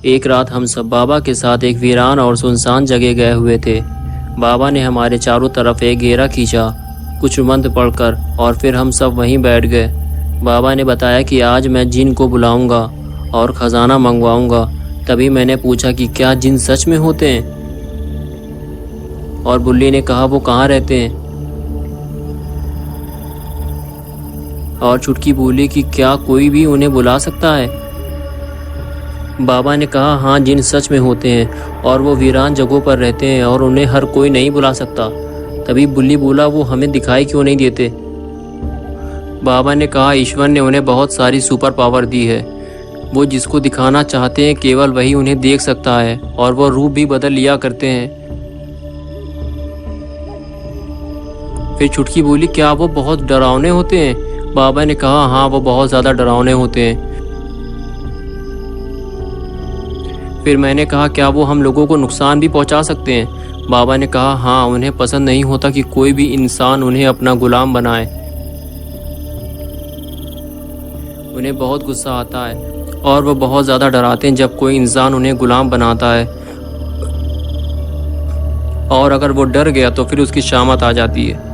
एक रात हम सब बाबा के साथ एक वीरान और सुनसान जगह गए हुए थे। बाबा ने हमारे चारों तरफ एक घेरा खींचा, कुछ मंत्र पढ़कर, और फिर हम सब वहीं बैठ गए। बाबा ने बताया कि आज मैं जिन को बुलाऊंगा और खजाना मंगवाऊंगा। तभी मैंने पूछा कि क्या जिन सच में होते हैं, और बुल्ली ने कहा वो कहाँ रहते हैं। और चुटकी बोली कि क्या कोई भी उन्हें बुला सकता है। बाबा ने कहा हाँ, जिन सच में होते हैं और वो वीरान जगहों पर रहते हैं और उन्हें हर कोई नहीं बुला सकता। तभी बुल्ली बोला वो हमें दिखाई क्यों नहीं देते। बाबा ने कहा ईश्वर ने उन्हें बहुत सारी सुपर पावर दी है। वो जिसको दिखाना चाहते हैं केवल वही उन्हें देख सकता है, और वो रूप भी बदल लिया करते हैं। फिर चुटकी बोली क्या वो बहुत डरावने होते हैं। बाबा ने कहा हाँ, वो बहुत ज़्यादा डरावने होते हैं। फिर मैंने कहा क्या वो हम लोगों को नुकसान भी पहुंचा सकते हैं। बाबा ने कहा हाँ, उन्हें पसंद नहीं होता कि कोई भी इंसान उन्हें अपना गुलाम बनाए। उन्हें बहुत गुस्सा आता है और वो बहुत ज़्यादा डराते हैं जब कोई इंसान उन्हें गुलाम बनाता है, और अगर वो डर गया तो फिर उसकी शामत आ जाती है।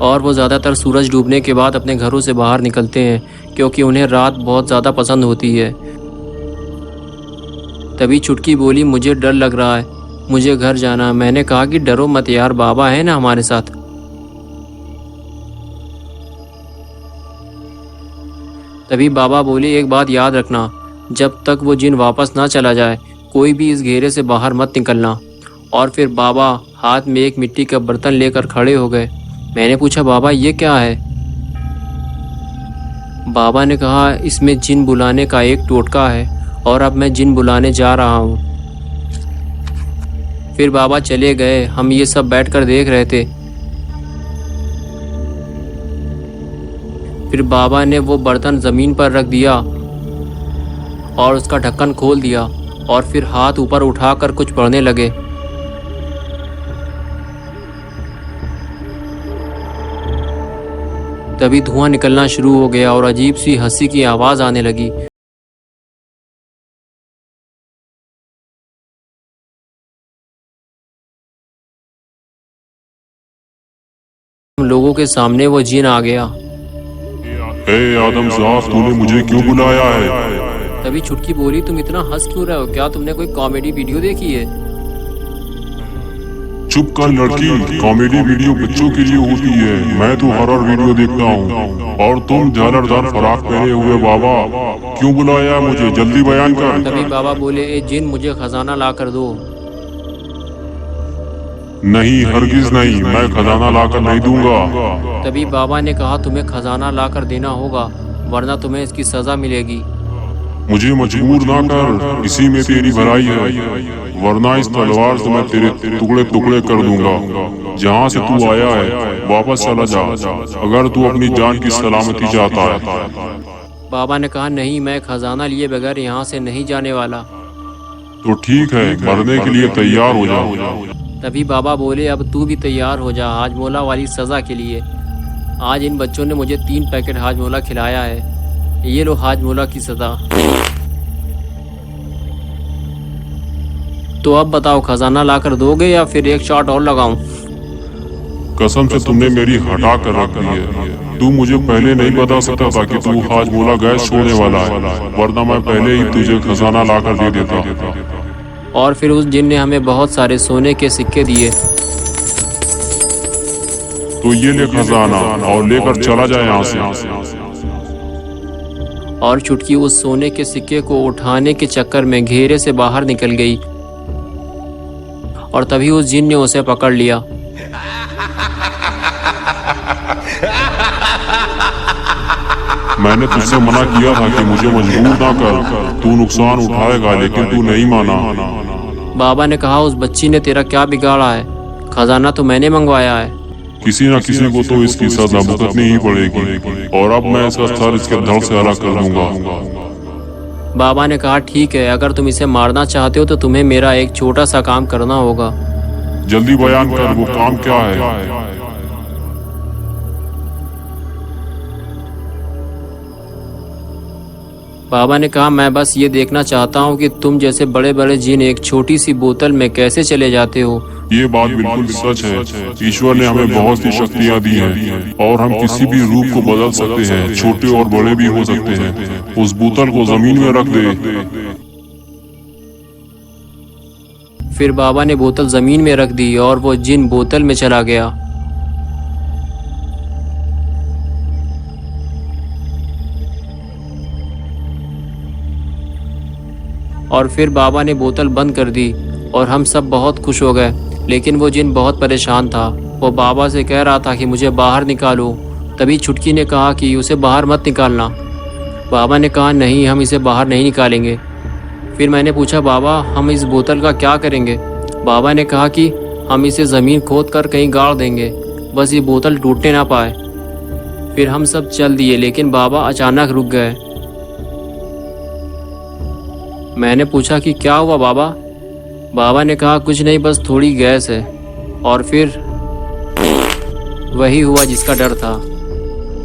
और वो ज़्यादातर सूरज डूबने के बाद अपने घरों से बाहर निकलते हैं क्योंकि उन्हें रात बहुत ज़्यादा पसंद होती है। तभी चुटकी बोली मुझे डर लग रहा है, मुझे घर जाना। मैंने कहा कि डरो मत यार, बाबा है ना हमारे साथ। तभी बाबा बोले एक बात याद रखना, जब तक वो जिन वापस ना चला जाए कोई भी इस घेरे से बाहर मत निकलना। और फिर बाबा हाथ में एक मिट्टी का बर्तन लेकर खड़े हो गए। मैंने पूछा बाबा ये क्या है। बाबा ने कहा इसमें जिन बुलाने का एक टोटका है और अब मैं जिन बुलाने जा रहा हूँ। फिर बाबा चले गए। हम ये सब बैठकर देख रहे थे। फिर बाबा ने वो बर्तन ज़मीन पर रख दिया और उसका ढक्कन खोल दिया, और फिर हाथ ऊपर उठाकर कुछ पढ़ने लगे। तभी धुआं निकलना शुरू हो गया और अजीब सी हंसी की आवाज़ आने लगी। हम लोगों के सामने वो जिन आ गया। आदम साहब, तूने मुझे क्यों बुलाया है? तभी चुटकी बोली तुम इतना हंस क्यों रहे हो, क्या तुमने कोई कॉमेडी वीडियो देखी है। चुप कर लड़की, कॉमेडी वीडियो बच्चों के लिए होती है। मैं तो हॉरर वीडियो देखता हूँ। और तुम झालरदार फराक पहने हुए बाबा, क्यों बुलाया है मुझे? जल्दी बयान कर। तभी बाबा बोले ए जिन, मुझे खजाना ला कर दो। नहीं, हरगिज नहीं, मैं खजाना लाकर नहीं दूंगा। तभी बाबा ने कहा तुम्हें खजाना ला कर देना होगा, वरना तुम्हें इसकी सजा मिलेगी। मुझे मजबूर ना कर, इसी में तेरी भलाई है, वरना इस तलवार से मैं तेरे टुकड़े टुकड़े कर दूंगा। जहाँ से तू आया है वापस चला जा, अगर तू अपनी जान की सलामती चाहता है। बाबा ने कहा नहीं, मैं खजाना लिए बगैर यहाँ से नहीं जाने वाला। तो ठीक है, मरने के लिए तैयार हो जा। तभी बाबा बोले अब तू भी तैयार हो जा हाजमोला वाली सज़ा के लिए। आज इन बच्चों ने मुझे 3 पैकेट हाजमोला खिलाया है, ये लो हाजमोला की सज़ा। तो अब बताओ खजाना लाकर दोगे या फिर एक शॉट और लगाऊं? कसम से तुमने मेरी हटा कर रख दी है। तू मुझे पहले नहीं बता सकता था कि तू हाजमोला गैस छोड़ने वाला है, वरना मैं पहले ही तुझे खजाना लाकर दे देता। और फिर उस जिन ने हमें बहुत सारे सोने के सिक्के दिए। तो ये ले खजाना और लेकर चला जाए यहाँ से। और चुटकी उस सोने के सिक्के को उठाने के चक्कर में घेरे से बाहर निकल गई, और तभी उस जिन ने उसे पकड़ लिया। मैंने तुझसे मना किया था कि मुझे मजबूर ना कर, तू नुकसान उठाएगा, लेकिन तू नहीं माना। बाबा ने कहा उस बच्ची ने तेरा क्या बिगाड़ा है, खजाना तो मैंने मंगवाया है। किसी न किसी को तो इसकी सजा भुगतनी ही पड़ेगी, और अब मैं इसका सर इसके धड़ से अलग कर दूंगा। बाबा ने कहा ठीक है, अगर तुम इसे मारना चाहते हो तो तुम्हें मेरा एक छोटा सा काम करना होगा। जल्दी बयान कर, वो काम क्या है? बाबा ने कहा, मैं बस ये देखना चाहता हूँ कि तुम जैसे बड़े बड़े जिन एक छोटी सी बोतल में कैसे चले जाते हो। ये बात बिल्कुल सच है। ईश्वर ने हमें बहुत सी शक्तियाँ दी हैं और हम किसी भी रूप को बदल सकते हैं, छोटे और बड़े भी हो सकते हैं। उस बोतल को जमीन में रख दे। फिर बाबा ने बोतल जमीन में रख दी और वो जिन बोतल में चला गया। और फिर बाबा ने बोतल बंद कर दी और हम सब बहुत खुश हो गए। लेकिन वो जिन बहुत परेशान था। वो बाबा से कह रहा था कि मुझे बाहर निकालो। तभी छुटकी ने कहा कि उसे बाहर मत निकालना। बाबा ने कहा, नहीं, हम इसे बाहर नहीं निकालेंगे। फिर मैंने पूछा, बाबा हम इस बोतल का क्या करेंगे? बाबा ने कहा कि हम इसे ज़मीन खोद कर कहीं गाड़ देंगे, बस ये बोतल टूटने ना पाए। फिर हम सब चल दिए, लेकिन बाबा अचानक रुक गए। मैंने पूछा कि क्या हुआ बाबा? बाबा ने कहा, कुछ नहीं, बस थोड़ी गैस है। और फिर वही हुआ जिसका डर था।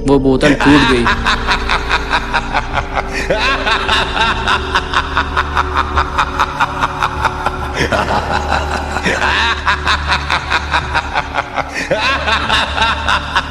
वो बोतल टूट गई। Ha ha ha ha ha!